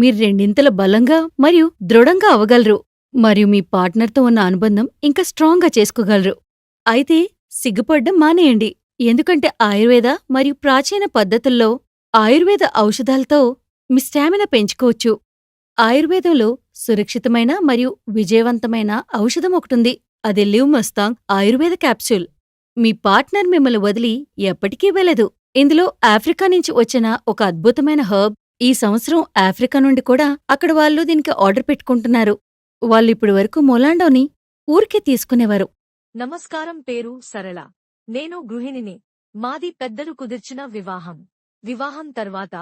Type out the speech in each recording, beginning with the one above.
మీరు రెండింతల బలంగా మరియు దృఢంగా అవ్వగలరు మరియు మీ పార్ట్నర్తో ఉన్న అనుబంధం ఇంకా స్ట్రాంగ్గా చేసుకోగలరు. అయితే సిగ్గుపడ్డం మానేయండి, ఎందుకంటే ఆయుర్వేద మరియు ప్రాచీన పద్ధతుల్లో ఆయుర్వేద ఔషధాలతో మీ స్టామినా పెంచుకోవచ్చు. ఆయుర్వేదంలో సురక్షితమైన మరియు విజయవంతమైన ఔషధం ఒకటుంది. అది లివ్ మస్తాంగ్ ఆయుర్వేద క్యాప్సూల్. మీ పార్ట్నర్ మిమ్మల్ని వదిలి ఎప్పటికీ వెళ్ళదు. ఇందులో ఆఫ్రికా నుంచి వచ్చిన ఒక అద్భుతమైన హర్బ్. ఈ సంవత్సరం ఆఫ్రికా నుండి కూడా అక్కడ వాళ్ళు దీనికి ఆర్డర్ పెట్టుకుంటున్నారు. వాళ్ళిప్పటి వరకు మొలాండోని ఊరికే తీసుకునేవారు. నమస్కారం. పేరు సరళ. నేను గృహిణిని. మాది పెద్దలు కుదిర్చిన వివాహం. వివాహం తర్వాత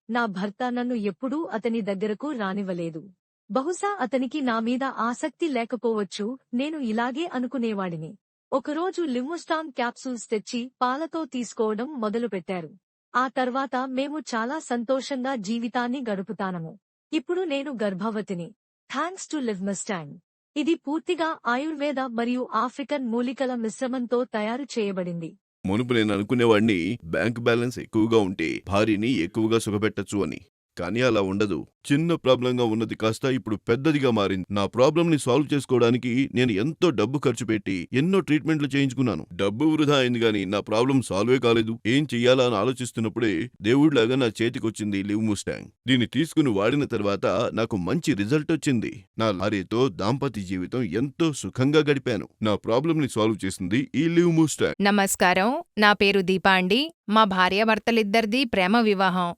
నా భర్త నన్ను ఎప్పుడూ అతని దగ్గరకు రానివ్వలేదు. బహుశా అతనికి నా మీద ఆసక్తి లేకపోవచ్చు, నేను ఇలాగే అనుకునేవాడిని. ఒకరోజు లిమ్ముస్టాంగ్ క్యాప్సూల్స్ తెచ్చి పాలతో తీసుకోవడం మొదలుపెట్టారు. ఆ తర్వాత మేము చాలా సంతోషంగా జీవితాన్ని గడుపుతానము. ఇప్పుడు నేను గర్భవతిని. Thanks to లివ్మస్టాంగ్. ఇది పూర్తిగా ఆయుర్వేద మరియు ఆఫ్రికన్ మూలికల మిశ్రమంతో తయారు చేయబడింది. మునుపు నేను అనుకునేవాణ్ణి బ్యాంక్ బ్యాలెన్స్ ఎక్కువగా ఉంటే భార్యని ఎక్కువగా సుఖపెట్టచ్చు అని. కానీ అలా ఉండదు. చిన్న ప్రాబ్లంగా ఉన్నది కాస్త ఇప్పుడు పెద్దదిగా మారింది. నా ప్రాబ్లంని సాల్వ్ చేసుకోవడానికి నేను ఎంతో డబ్బు ఖర్చు పెట్టి ఎన్నో ట్రీట్మెంట్లు చేయించుకున్నాను. డబ్బు వృధా అయింది గాని నా ప్రాబ్లం సాల్వే కాలేదు. ఏం చెయ్యాలా అని ఆలోచిస్తున్నప్పుడే దేవుళ్లాగా నా చేతికొచ్చింది లివ్ ముస్టాంగ్. దీన్ని తీసుకుని వాడిన తర్వాత నాకు మంచి రిజల్ట్ వచ్చింది. నా భార్యతో దాంపత్య జీవితం ఎంతో సుఖంగా గడిపాను. నా ప్రాబ్లంని సాల్వ్ చేసింది ఈ లివ్ ముస్టాంగ్. నమస్కారం. నా పేరు దీపా అండి. మా భార్యాభర్తలిద్దరిదీ ప్రేమ వివాహం.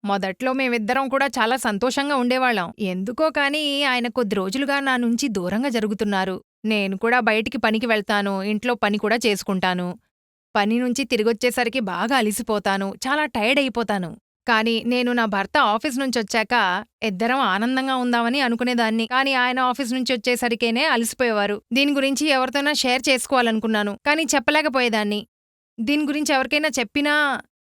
మొదట్లో మేమిద్దరం కూడా చాలా సంతోషంగా ఉండేవాళ్ళం. ఎందుకో కానీ ఆయన కొద్ది రోజులుగా నా నుంచి దూరంగా జరుగుతున్నారు. నేను కూడా బయటికి పనికి వెళ్తాను, ఇంట్లో పని కూడా చేసుకుంటాను. పని నుంచి తిరిగొచ్చేసరికి బాగా అలిసిపోతాను, చాలా టైర్డ్ అయిపోతాను. కానీ నేను నా భర్త ఆఫీస్ నుంచొచ్చాక ఇద్దరం ఆనందంగా ఉందామని అనుకునేదాన్ని. కానీ ఆయన ఆఫీస్ నుంచి వచ్చేసరికేనే అలసిపోయేవారు. దీని గురించి ఎవరితోనా షేర్ చేసుకోవాలనుకున్నాను, కానీ చెప్పలేకపోయేదాన్ని. దీని గురించి ఎవరికైనా చెప్పినా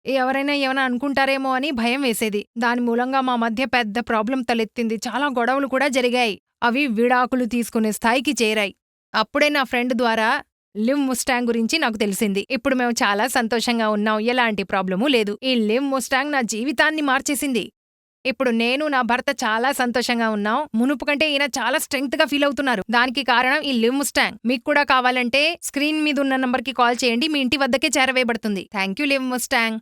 ఎవరైనా ఏమైనా అనుకుంటారేమో అని భయం వేసేది. దాని మూలంగా మా మధ్య పెద్ద ప్రాబ్లం తలెత్తింది. చాలా గొడవలు కూడా జరిగాయి. అవి విడాకులు తీసుకునే స్థాయికి చేరాయి. అప్పుడే నా ఫ్రెండ్ ద్వారా లివ్ ముస్టాంగ్ గురించి నాకు తెలిసింది. ఇప్పుడు మేము చాలా సంతోషంగా ఉన్నాం, ఎలాంటి ప్రాబ్లమూ లేదు. ఈ లివ్ ముస్టాంగ్ నా జీవితాన్ని మార్చేసింది. ఇప్పుడు నేను నా భర్త చాలా సంతోషంగా ఉన్నాం. మునుపు కంటే ఈయన చాలా స్ట్రెంగ్త్ గా ఫీల్ అవుతున్నారు. దానికి కారణం ఈ లివ్ ముస్టాంగ్. మీకు కూడా కావాలంటే స్క్రీన్ మీద ఉన్న నంబర్కి కాల్ చేయండి, మీ ఇంటి వద్దకే చేరవేయబడుతుంది. Thank you live Mustang.